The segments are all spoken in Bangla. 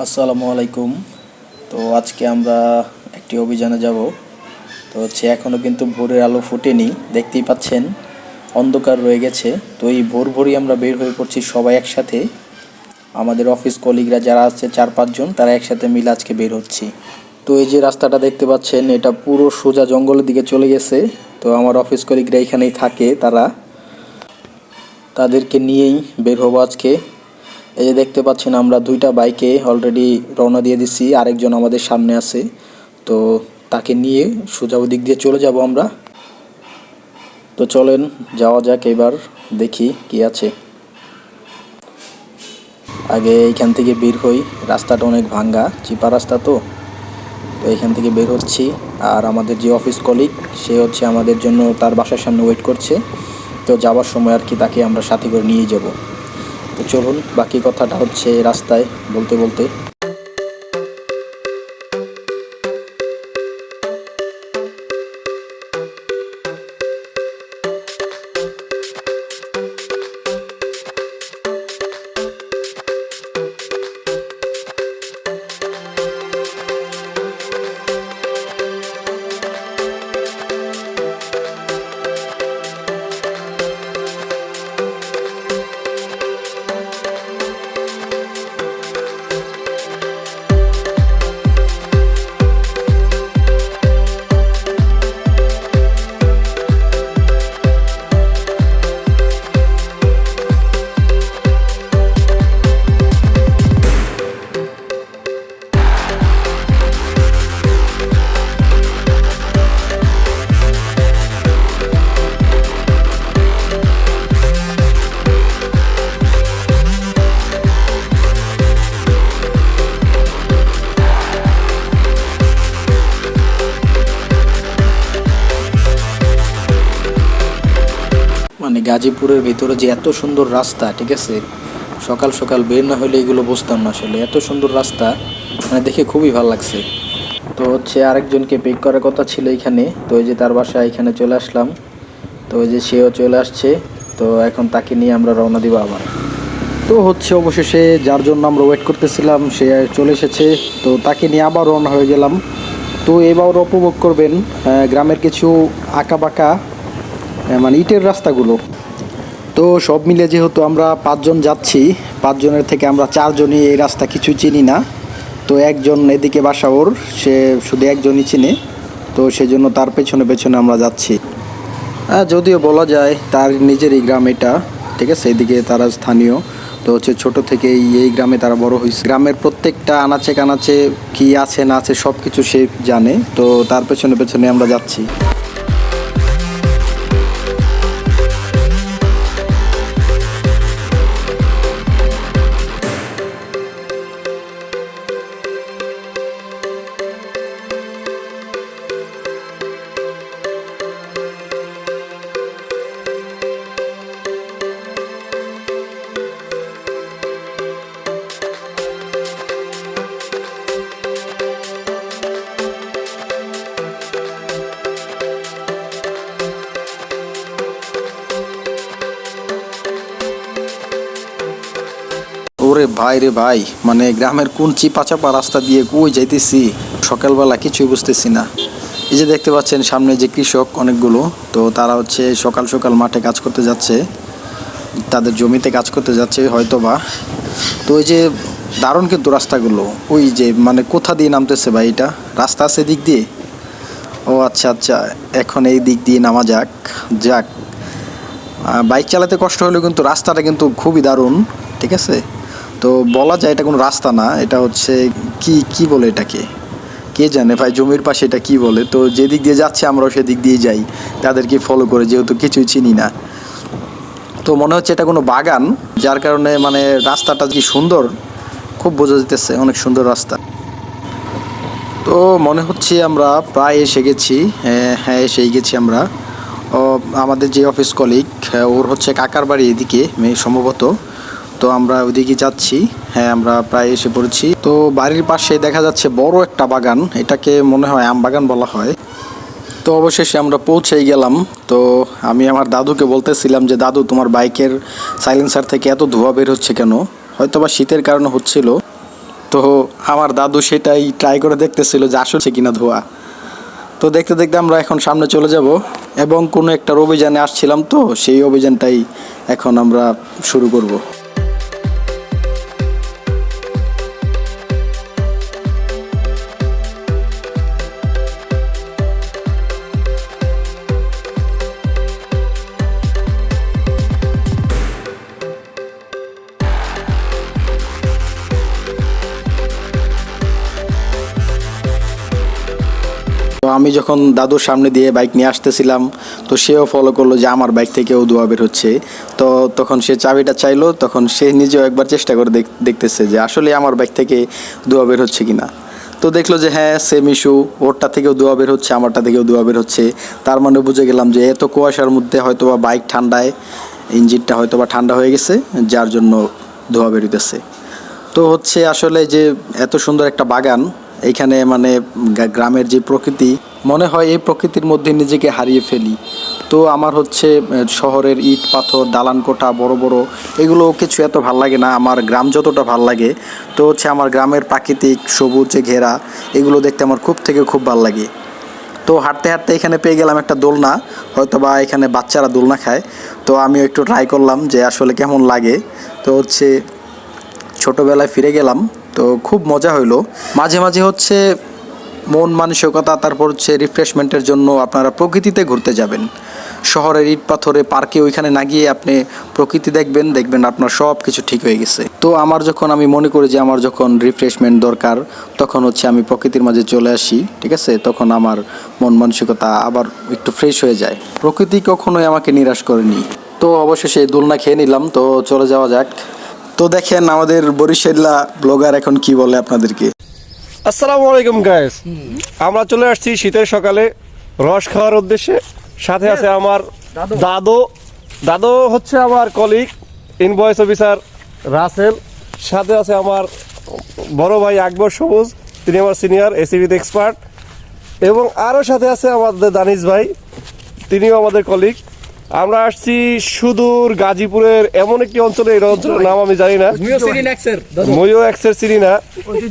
আসসালামু আলাইকুম। তো আজকে আমরা একটি অভিযানে যাব। তো এখনও কিন্তু ভোরের আলো ফোটেনি, দেখতেই পাচ্ছেন অন্ধকার রয়ে গেছে। তো এই ভোরই আমরা বের হয়ে পড়ছি সবাই একসাথে। আমাদের অফিস কলিগরা যারা আছে 4-5 জন, তারা একসাথে মিলে আজকে বের হচ্ছি। তো এই যে রাস্তাটা দেখতে পাচ্ছেন, এটা পুরো সোজা জঙ্গলের দিকে চলে গেছে। তো আমার অফিস কলিগরা এখানেই থাকে, তাদেরকে নিয়েই বের হবো আজকে। এই যে দেখতে পাচ্ছেন, আমরা 2টা বাইকে অলরেডি রওনা দিয়ে দিচ্ছি, আরেকজন আমাদের সামনে আছে। তো তাকে নিয়ে সোজা ওদিক দিয়ে চলে যাব আমরা। তো চলেন যাওয়া যাক, এবার দেখি কি আছে। আগে এইখান থেকে বের হই, রাস্তাটা অনেক ভাঙ্গা, চিপা রাস্তা। তো তো এখান থেকে বের হচ্ছি। আর আমাদের যে অফিস কলিগ, সে হচ্ছে আমাদের জন্য তার বাসার সামনে ওয়েট করছে। তো যাওয়ার সময় আর কি তাকে আমরা সাথে করে নিয়ে যাব। তো চলুন, বাকি কথাটা হচ্ছে রাস্তায় বলতে বলতে। মানে গাজীপুরের ভিতরে যে এত সুন্দর রাস্তা, ঠিক আছে, সকাল সকাল বের না হলে এগুলো বুঝতাম না আসলে। এত সুন্দর রাস্তা, মানে দেখে খুবই ভালো লাগছে। তো আরেকজনকে পিক করার কথা ছিল এখানে। তো ওই যে তার বাসায় এখানে চলে আসলাম। তো ওই যে সেও চলে আসছে। তো এখন তাকে নিয়ে আমরা রওনা দিব আবার। তো অবশেষে যার জন্য আমরা ওয়েট করতেছিলাম সে চলে এসেছে। তো তাকে নিয়ে আবার রওনা হয়ে গেলাম। তো এবার উপভোগ করবেন গ্রামের কিছু আঁকা বাঁকা মানে ইটের রাস্তাগুলো। তো সব মিলে যেহেতু আমরা 5 জন যাচ্ছি, 5 জনের থেকে আমরা 4 জনই এই রাস্তা কিছু চিনি না। তো একজন এদিকে বাসা, ওর সে শুধু একজনই চিনে। তো সেজন্য তার পেছনে পেছনে আমরা যাচ্ছি। যদিও বলা যায় তার নিজেরই গ্রাম এটা, ঠিক আছে, এদিকে তারা স্থানীয়। তো ছোট থেকে এই গ্রামে তারা বড় হয়েছে। গ্রামের প্রত্যেকটা আনাচে কানাচে কি আছে না আছে সব কিছু সে জানে। তো তার পেছনে পেছনে আমরা যাচ্ছি। ওরে ভাই রে ভাই, মানে গ্রামের কোন চিপা চাপা রাস্তা দিয়ে কই যাইতেছি সকালবেলা কিছুই বুঝতেছি না। এই যে দেখতে পাচ্ছেন সামনে যে কৃষক অনেকগুলো, তো তারা সকাল সকাল মাঠে কাজ করতে যাচ্ছে, তাদের জমিতে কাজ করতে যাচ্ছে হয়তোবা। তো ওই যে দারুণ কিন্তু রাস্তাগুলো। ওই যে মানে কোথা দিয়ে নামতেছে ভাই, এটা রাস্তা আছে দিক দিয়ে? ও আচ্ছা আচ্ছা, এখন এই দিক দিয়ে নামা যাক। যাক, বাইক চালাতে কষ্ট হলেও কিন্তু রাস্তাটা কিন্তু খুবই দারুণ, ঠিক আছে। তো বলা যায় এটা কোনো রাস্তা না, এটা কি কি বলে এটাকে, কে জানে ভাই, জমির পাশে এটা কি বলে। তো যেদিক দিয়ে যাচ্ছে আমরাও সেদিক দিয়ে যাই, তাদেরকে ফলো করে, যেহেতু কিছুই চিনি না। তো মনে হচ্ছে এটা কোনো বাগান, যার কারণে মানে রাস্তাটা কি সুন্দর, খুব বোঝা যেতেছে, অনেক সুন্দর রাস্তা। তো মনে হচ্ছে আমরা প্রায় এসে গেছি। হ্যাঁ, এসেই গেছি আমরা। আমাদের যে অফিস কলিগ, ওর কাকার বাড়ি এদিকে সম্ভবত। তো আমরা ওইদিকে যাচ্ছি। হ্যাঁ, আমরা প্রায় এসে পড়েছি। তো বাড়ির পাশে দেখা যাচ্ছে বড় একটা বাগান, এটাকে মনে হয় আম বাগান বলা হয়। তো অবশেষে আমরা পৌঁছেই গেলাম। তো আমি আমার দাদুকে বলতেছিলাম যে, দাদু তোমার বাইকের সাইলেন্সার থেকে এত ধোঁয়া বের হচ্ছে কেন? হয়তো বা শীতের কারণে হচ্ছিল। তো আমার দাদু সেটাই ট্রাই করে দেখতেছিল যে আসলে কিনা ধোয়া। তো দেখতে দেখতে আমরা এখন সামনে চলে যাব এবং কোনো একটা অভিযানে আসছিলাম, তো সেই অভিযানটাই এখন আমরা শুরু করব। তো আমি যখন দাদুর সামনে দিয়ে বাইক নিয়ে আসতেছিলাম, তো সেও ফলো করলো যে আমার বাইক থেকেও ধোঁয়া বের হচ্ছে। তো তখন সে চাবিটা চাইলো, তখন সে নিজেও একবার চেষ্টা করে দেখতেছে যে আসলে আমার বাইক থেকে ধোঁয়া বের হচ্ছে কিনা। তো দেখলো যে হ্যাঁ সেম ইস্যু, ওরটা থেকেও ধোঁয়া বের হচ্ছে, আমারটা থেকেও ধোঁয়া বের হচ্ছে। তার মানে বুঝে গেলাম যে এত কুয়াশার মধ্যে হয়তোবা বাইক ঠান্ডায়, ইঞ্জিনটা হয়তোবা ঠান্ডা হয়ে গেছে, যার জন্য ধোঁয়া বেরোতেছে। তো হচ্ছে আসলে যে এত সুন্দর একটা বাগান এইখানে, মানে গ্রামের যে প্রকৃতি, মনে হয় এই প্রকৃতির মধ্যে নিজেকে হারিয়ে ফেলি। তো আমার হচ্ছে শহরের ইট পাথর দালান কোঠা বড় বড় এগুলো কিছু এত ভাল লাগে না, আমার গ্রাম যতটা ভাল লাগে। তো হচ্ছে আমার গ্রামের প্রাকৃতিক সবুজে ঘেরা এগুলো দেখতে আমার খুব থেকে খুব ভাল লাগে। তো হাঁটতে হাঁটতে এখানে পেয়ে গেলাম একটা দোলনা, হয়তো বা এখানে বাচ্চারা দোলনা খায়। তো আমিও একটু ট্রাই করলাম যে আসলে কেমন লাগে। তো হচ্ছে ছোটোবেলায় ফিরে গেলাম, তো খুব মজা হইলো। মাঝে মাঝে হচ্ছে মন মানসিকতা, তারপর হচ্ছে রিফ্রেশমেন্টের জন্য আপনারা প্রকৃতিতে ঘুরতে যাবেন। শহরের ইট পাথরে পার্কে ওইখানে না গিয়ে আপনি প্রকৃতি দেখবেন, দেখবেন আপনার সব কিছু ঠিক হয়ে গেছে। তো আমি মনে করি যে আমার যখন রিফ্রেশমেন্ট দরকার, তখন হচ্ছে আমি প্রকৃতির মাঝে চলে আসি, ঠিক আছে? তখন আমার মন মানসিকতা আবার একটু ফ্রেশ হয়ে যায়। প্রকৃতি কখনোই আমাকে নিরাশ করেনি। তো অবশেষে দোলনা খেয়ে নিলাম, তো চলে যাওয়া যাক। তো দেখেন আমাদের বরিশাল্লা ব্লগার এখন কি বলে আপনাদেরকে। আসসালামু আলাইকুম গাইস, আমরা চলে আসছি শীতের সকালে রস খাওয়ার উদ্দেশ্যে। সাথে আছে আমার দাদু। দাদু হচ্ছে আমার কলিগ ইনভয়েস অফিসার রাসেল। সাথে আছে আমার বড় ভাই আকবর সবুজ, তিনি আমার সিনিয়র এসিবিতে এক্সপার্ট। এবং আরও সাথে আছে আমাদের দানিশ ভাই, তিনিও আমাদের কলিগ। আমরা আসছি সুদূর গাজীপুরের এমন একটি অঞ্চলে, এই অঞ্চলের নাম আমি জানি না, ময়ো এক্সের চিনি না,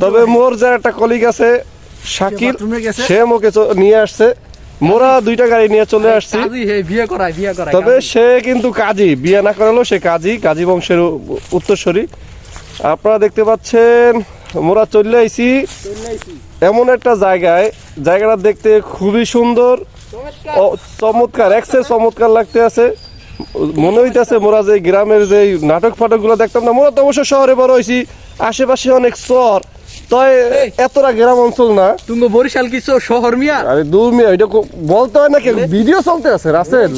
তবে মোর যার একটা কলিগ আছে শাকিল, সে মোকে নিয়ে আসছে। মোরা দুইটা গাড়ি নিয়ে চলে আসছি, তবে সে কিন্তু কাজী, বিয়ে না করালেও সে কাজী বংশের উত্তরসূরি। আপনারা দেখতে পাচ্ছেন মোরা চলে আইছি এমন একটা জায়গায়, জায়গাটা দেখতে খুবই সুন্দর, চমৎকার, এক্সেস চমৎকার লাগতে আছে। মনে হইতেছে মোরা যে গ্রামের যে নাটক ফাটকগুলো দেখতাম না, মোরা তো অবশ্য শহরে বড় হয়েছি, আশেপাশে অনেক শহর, তাই এতটা গ্রাম অঞ্চল না। তুমি বরিশাল কি শহর মিয়া? আরে দূর মিয়া, এটা বলতে হয় নাকি? ভিডিও চলতে আছে রাসেল,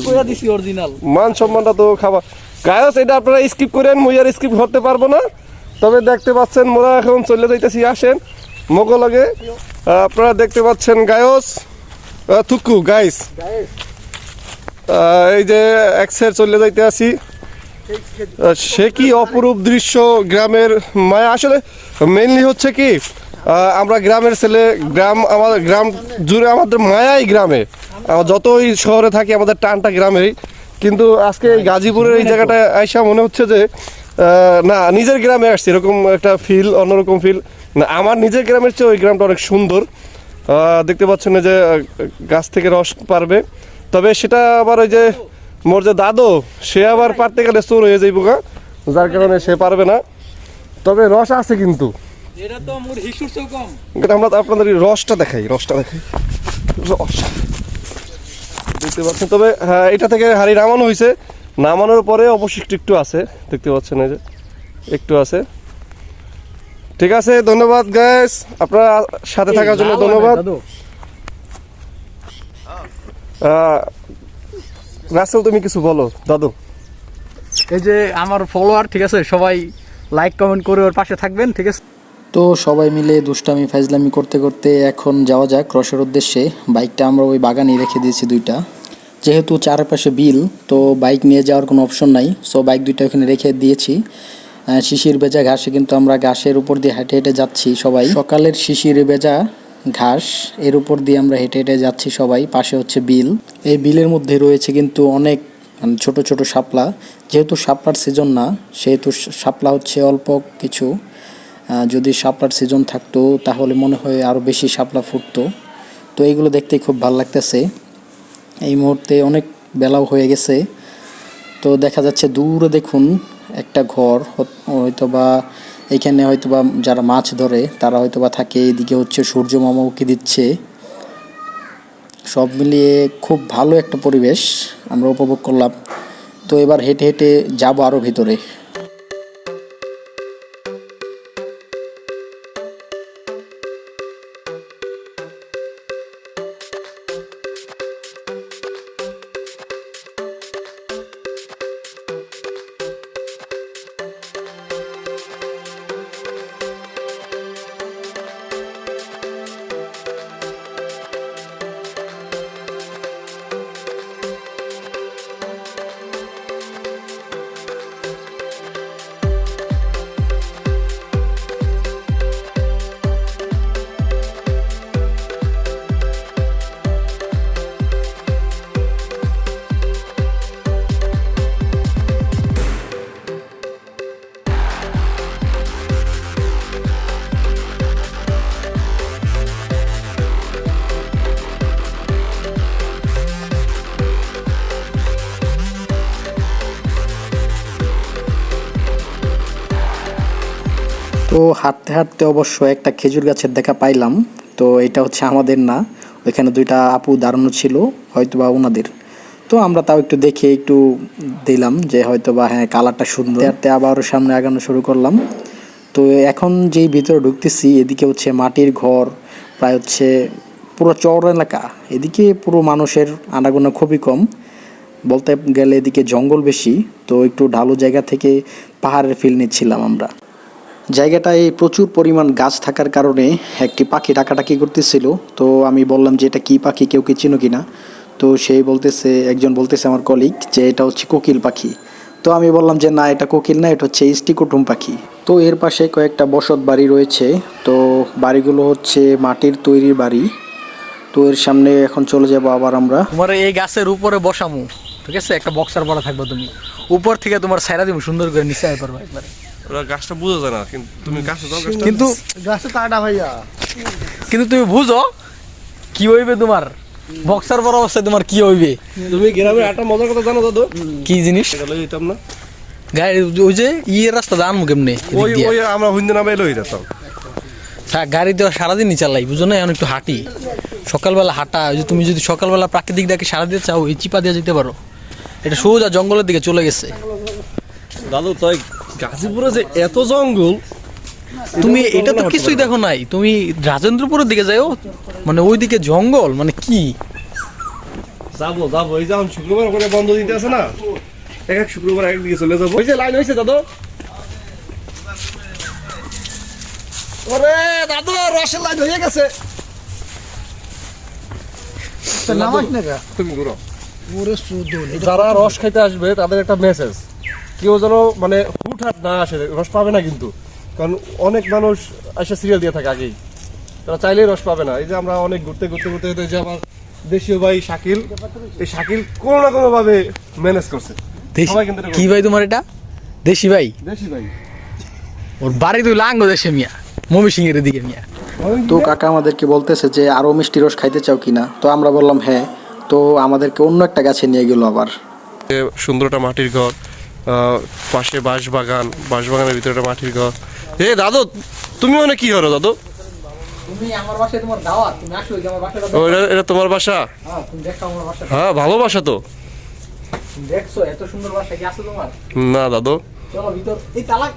মান সম্মানটা তো খাবার। গায়স এটা আপনারা স্কিপ করেন, মুই আর স্কিপ করতে পারবো না। তবে দেখতে পাচ্ছেন মোরা এখন চলে যাইতেছি, আসেন মোগো লাগে। আপনারা দেখতে পাচ্ছেন গায়স থুকু গাইস, এই যে এক্সের চলে যাইতে আসি। সে কি অপরূপ দৃশ্য, গ্রামের মায়া। আসলে মেইনলি হচ্ছে কি, আমরা গ্রামের ছেলে, আমাদের গ্রাম জুড়ে আমাদের মায়াই গ্রামে। যতই শহরে থাকি আমাদের টানটা গ্রামেই। কিন্তু আজকে এই গাজীপুরের এই জায়গাটায় আইসা মনে হচ্ছে যে না, নিজের গ্রামে আসছি, এরকম একটা ফিল, অন্যরকম ফিল। না, আমার নিজের গ্রামের চেয়ে ওই গ্রামটা অনেক সুন্দর। দেখতে পাচ্ছেন যে গাছ থেকে রস পারবে, তবে সেটা আবার ওই যে মোর যে দাদু, সে আবার পারতে গেলে চোর হয়ে যাইব গা, যার কারণে সে পারবে না। তবে রস আছে কিন্তু, আমরা আপনাদের রসটা দেখাই রস দেখতে পাচ্ছেন। তবে হ্যাঁ, এটা থেকে হাড়ি নামানো হয়েছে, নামানোর পরে অবশিষ্ট একটু আছে, দেখতে পাচ্ছেন এই যে একটু আছে। ঠিক আছে, ধন্যবাদ গাইস, আপনারা সাথে থাকার জন্য ধন্যবাদ। রাসেল তুমি কিছু বলো দাদু। এই যে আমার ফলোয়ার, ঠিক আছে, সবাই লাইক কমেন্ট করে ওর পাশে থাকবেন, ঠিক আছে? তো সবাই মিলে দুষ্টামি ফাইজলামি করতে করতে এখন যাওয়া যাক রসের উদ্দেশ্যে। বাইকটা আমরা ওই বাগানেই রেখে দিয়েছি দুইটা, যেহেতু চারপাশে বিল, তো বাইক নিয়ে যাওয়ার কোনো অপশন নাই। সো বাইক দুইটা ওখানে রেখে দিয়েছি। শিশির ভেজা ঘাসে কিন্তু আমরা ঘাসের উপর দিয়ে হেঁটে হেঁটে যাচ্ছি সবাই। সকালের শিশির ভেজা ঘাস, এর উপর দিয়ে আমরা হেঁটে হেঁটে যাচ্ছি সবাই। পাশে হচ্ছে বিল, এই বিলের মধ্যে রয়েছে কিন্তু অনেক ছোট ছোট শাপলা। যেহেতু শাপলার সিজন না, সেহেতু শাপলা হচ্ছে অল্প কিছু, যদি শাপলার সিজন থাকতো তাহলে মনে হয় আরও বেশি শাপলা ফুটতো। তো এইগুলো দেখতে খুব ভালো লাগতেছে। এই মুহূর্তে অনেক বেলাও হয়ে গেছে। তো দেখা যাচ্ছে দূরে দেখুন একটা ঘর, হয়তোবা এইখানে হয়তোবা যারা মাছ ধরে তারা হয়তোবা থাকে। এদিকে হচ্ছে সূর্য মামা উঁকি দিচ্ছে। সব মিলিয়ে খুব ভালো একটা পরিবেশ আমরা উপভোগ করলাম। তো এবার হেঁটে হেঁটে যাবো আরও ভিতরে। তো হাঁটতে হাঁটতে অবশ্য একটা খেজুর গাছের দেখা পাইলাম। তো এটা হচ্ছে আমাদের না, ওইখানে দুইটা আপু দাঁড়ানো ছিল, হয়তোবা ওনাদের। তো আমরা তাও একটু দেখে একটু দিলাম যে হয়তোবা হ্যাঁ কালারটা সুন্দর। হাঁটতে আবারও সামনে আগানো শুরু করলাম। তো এখন যেই ভিতরে ঢুকতেছি এদিকে হচ্ছে মাটির ঘর, প্রায় হচ্ছে পুরো চর এলাকা। এদিকে পুরো মানুষের আনাগোনা খুবই কম, বলতে গেলে এদিকে জঙ্গল বেশি। তো একটু ঢালু জায়গা থেকে পাহাড়ের ফিল নিচ্ছিলাম আমরা। জায়গাটায় প্রচুর পরিমাণ গাছ থাকার কারণে একটি পাখি ডাকাডাকি করতেছিল। তো আমি বললাম যে এটা কী পাখি, কেউ কি চিনো কিনা? তো সেই বলতেছে, একজন বলতেছে আমার কলিগ, যে এটা হচ্ছে কোকিল পাখি। তো আমি বললাম যে না, এটা কোকিল না, এটা হচ্ছে ইস্টিকুটুম পাখি। তো এর পাশে কয়েকটা বসত বাড়ি রয়েছে। তো বাড়িগুলো হচ্ছে মাটির তৈরি বাড়ি। তো এর সামনে এখন চলে যাব আবার আমরা। তোমার এই গাছের উপরে বসামু, ঠিক আছে? একটা বক্সার পরা থাকবে, তুমি উপর থেকে তোমার সাইরা দিব সুন্দর করে নিচে আই পারবা একবারে। ওরা গাছটা বুঝো যায় না, কিন্তু তুমি গাছটা দাও, গাছটা কিন্তু গাছে তাড়া ভাইয়া, কিন্তু তুমি বুঝো কি হইবে তোমার বক্সার পরা অবস্থায়, তোমার কি হইবে। তুমি গ্রামের একটা মজার কথা জানো দাদু? কি জিনিস? এটা যেতাম না গাড়ি ওই যে ইয়ের রাস্তা জানবো কেমনে? ওই ওই আমরা হুইন্দে নামে লই যেতাম। গাড়ি দেওয়া সারাদিনই চালাই, বুঝো না? এখন একটু হাঁটি, সকালবেলা হাঁটা। ওই যে তুমি যদি সকালবেলা প্রাকৃতিক ডাকে সারা দিতে চাও, এই চিপা দিয়ে যেতে পারো। এটা সোজা জঙ্গলের দিকে চলে গেছে। দাদু তাই গাজীপুরে যে এত জঙ্গল, তুমি এটা তো কিছুই দেখো নাই। তুমি রাজেন্দ্রপুরের দিকে যাও, মানে ওইদিকে জঙ্গল, মানে কি যাবো যাবো। এই যখন শুক্রবার করে বন্ধ দিতে আছে না, এক এক শুক্রবার একদিকে চলে যাবো। ওই যে লাইন হয়েছে দাদু। ওরে দাদু রসের লাইন হয়ে গেছে। নামাজ না গা, তুমি ঘুরো। ওরে সুদল। যারা রস খাইতে আসবে তাদের একটা মেসেজ, কেউ যেন মানে হুটহাট না আসে, রস পাবে না কিন্তু। কারণ অনেক মানুষ এসে সিরিয়াল দিয়ে থাকে আগেই, তারা চাইলেই রস পাবে না। এই যে আমরা অনেক ঘুরতে ঘুরতে ঘুরতে ঘুরতে, যে আমার দেশীয় ভাই শাকিল, এই শাকিল কোনো না কোনো ভাবে ম্যানেজ করছে। সবাই কিন্তু এটা কি ভাই তোমার? এটা দেশি ভাই? দেশি ভাই। ওর বাড়ি তুই লাঙ্গ দেশে মিয়া, মমি সিং এর দিকে মিয়া। তো কাকা আমাদেরকে বলতেছে যে আরও মিষ্টি রস খাইতে চাও কিনা? তো আমরা বললাম হ্যাঁ। তো আমাদেরকে অন্য একটা গাছে নিয়ে গেল আবার। সুন্দর একটা মাটির ঘর, পাশে বাঁশবাগান, বাঁশবাগানের ভিতরে একটা মাটির ঘর। এ দাদু, তুমি মানে কি করো দাদু? তুমি আমার বাসায়, তোমার দাওয়াত, তুমি আসো যে আমার বাসাটা ও, এটা তোমার বাসা? হ্যাঁ, তুমি দেখো আমার বাসাটা। হ্যাঁ, ভালো বাসা তো। দেখছো এত সুন্দর বাসা কি আছে তোমার? না দাদু, চলো ভিতর। এই তালা,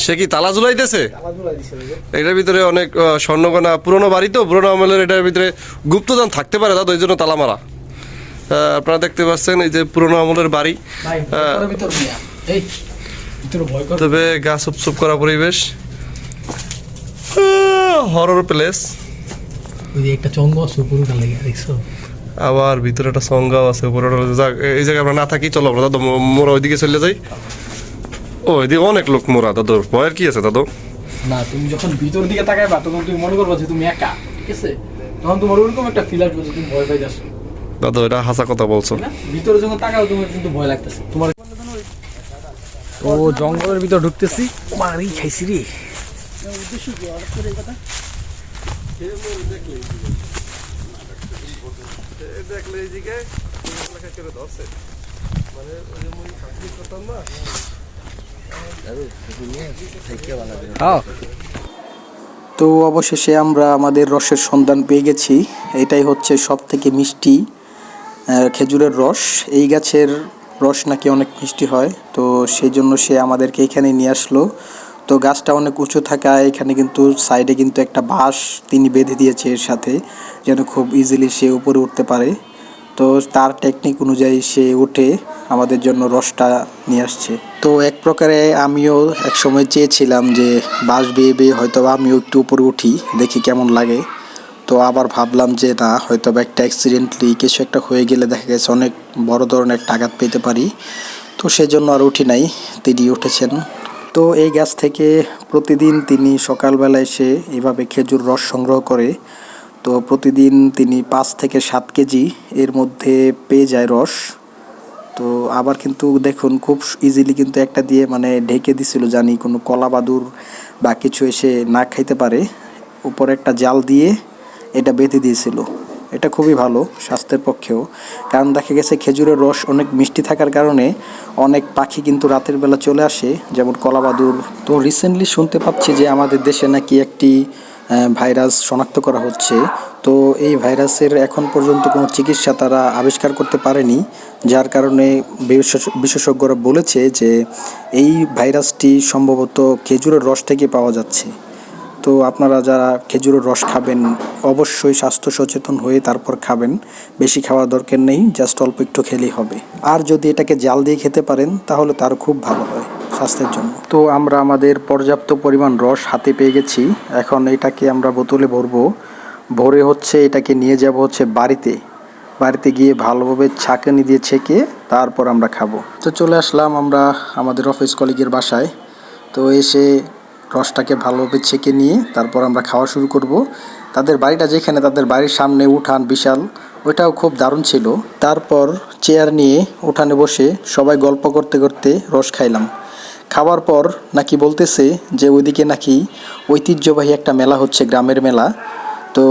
সে কি তালা ঝুলাইতেছে? তালা ঝুলাই দিছে ওই যে। এটার ভিতরে অনেক স্বর্ণগয়না, পুরোনো বাড়ি তো, পুরোনো আমলের। এটার ভিতরে গুপ্তধন থাকতে পারে দাদু, এই জন্য তালা মারা। আপনারা দেখতে পাচ্ছেন এই যে পুরোনো আমলের বাড়ি। ভাই ভিতরে ভিতর মিয়া, এই ভিতরে ভয় করে। তবে গাছ উপসুপ করা পরিবেশ, হরর প্লেস। ওই যে একটা চঙ্গ আছে উপরে লাগে, দেখছো? আবার ভিতরে একটা সংজ্ঞাও আছে, উপরে এই জায়গায় আমরা না থাকি। চলো আমরা দাদু মোরা ওইদিকে চলে যাই। ও এদিকে অনেক লোক মোরা। দাদুর ভয়ের কি আছে দাদু? না, তুমি যখন ভিতর দিকে তাকাইবা তখন তুমি মনে করবা যে তুমি একা, ঠিক আছে? তখন তোমার ওরকম একটা ফিল আসবে যে তুমি ভয় পাইতেছো। দাদু এটা হাসা কথা বলছো। ভিতরে যখন তাকাও তোমার কিন্তু ভয় লাগতেছে তোমার। ও জঙ্গলের ভিতর ঢুকতেছি, মারি খাইছি রে। উদ্দেশ্য কি হঠাৎ করে এই কথা? দেখলে এই দিকে লেখা করে ধরছে মানে ওই যে মুই চাকরি করতাম না। তো অবশেষে আমরা আমাদের রসের সন্ধান পেয়ে গেছি। এটাই হচ্ছে সব থেকে মিষ্টি খেজুরের রস। এই গাছের রস নাকি অনেক মিষ্টি হয়, তো সেই জন্য সে আমাদেরকে এখানে নিয়ে আসলো। তো গাছটা অনেক উঁচু থাকায় এখানে কিন্তু সাইডে কিন্তু একটা বাঁশ তিনি বেঁধে দিয়েছে এর সাথে, যেন খুব ইজিলি সে উপরে উঠতে পারে। তো তার টেকনিক অনুযায়ী সে উঠে আমাদের জন্য রসটা নিয়ে আসছে। তো এক প্রকারে আমিও এক সময় চেয়েছিলাম যে বাঁশ বেয়ে বেয়ে হয়তো আমিও একটু উপরে উঠি, দেখি কেমন লাগে। তো আবার ভাবলাম যে না, হয়তো বা একটা অ্যাক্সিডেন্টলি কিছু একটা হয়ে গেলে দেখা গেছে অনেক বড় ধরনের একটা আঘাত পেতে পারি। তো সেজন্য আর উঠি নাই, তিনি উঠেছেন। তো এই গাছ থেকে প্রতিদিন তিনি সকালবেলা এসে এভাবে খেজুর রস সংগ্রহ করে। তো প্রতিদিন তিনি 5 থেকে 7 কেজি এর মধ্যে পেয়ে যায় রস। তো আবার কিন্তু দেখুন খুব ইজিলি কিন্তু একটা দিয়ে মানে ঢেকে দিছিল, জানি কোনো কলা বাদুর বা কিছু এসে না খাইতে পারে। উপরে একটা জাল দিয়ে এটা বেঁধে দিয়েছিল। এটা খুবই ভালো স্বাস্থ্যের পক্ষেও, কারণ দেখা গেছে খেজুরের রস অনেক মিষ্টি থাকার কারণে অনেক পাখি কিন্তু রাতের বেলা চলে আসে, যেমন কলা বাদুর। তো রিসেন্টলি শুনতে পাচ্ছি যে আমাদের দেশে নাকি একটি ভাইরাস শনাক্ত করা হচ্ছে। তো এই ভাইরাসের এখন পর্যন্ত কোনো চিকিৎসা তারা আবিষ্কার করতে পারেনি, যার কারণে বিশেষজ্ঞরা বলেছে যে এই ভাইরাসটি সম্ভবত খেজুরের রস থেকে পাওয়া যাচ্ছে। তো আপনারা যারা খেজুরের রস খাবেন অবশ্যই স্বাস্থ্য সচেতন হয়ে তারপর খাবেন। বেশি খাওয়ার দরকার নেই, জাস্ট অল্প একটু খেলেই হবে। আর যদি এটাকে জাল দিয়ে খেতে পারেন তাহলে তার খুব ভালো হয় স্বাস্থ্যের জন্য। তো আমরা আমাদের পর্যাপ্ত পরিমাণ রস হাতে পেয়ে গেছি। এখন এটাকে আমরা বোতলে ভরবো। ভরে হচ্ছে এটাকে নিয়ে যাব হচ্ছে বাড়িতে গিয়ে ভালোভাবে ছাঁকনি দিয়ে ছেঁকে তারপর আমরা খাবো। তো চলে আসলাম আমরা আমাদের অফিস কলিগের বাসায়। তো এসে রসটাকে ভালোভাবে ছেঁকে নিয়ে তারপর আমরা খাওয়া শুরু করব। তাদের বাড়িটা যেখানে, তাদের বাড়ির সামনে উঠান বিশাল, ওইটাও খুব দারুণ ছিল। তারপর চেয়ার নিয়ে উঠানে বসে সবাই গল্প করতে করতে রস খাইলাম। খাওয়ার পর নাকি বলতেছে যে ওইদিকে নাকি ঐতিহ্যবাহী একটা মেলা হচ্ছে, গ্রামের মেলা। তো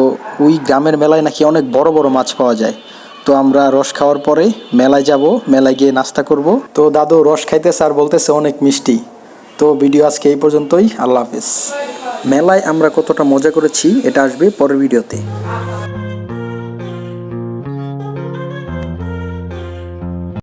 ওই গ্রামের মেলায় নাকি অনেক বড় বড় মাছ পাওয়া যায়। তো আমরা রস খাওয়ার পরে মেলায় যাব, মেলায় গিয়ে নাস্তা করব। তো দাদু রস খাইতেছে আর বলতেছে অনেক মিষ্টি। তো ভিডিও আজকে এই পর্যন্তই। আল্লাহ হাফেজ। মেলায় আমরা কতটা মজা করেছি এটা আসবে পরের ভিডিওতে।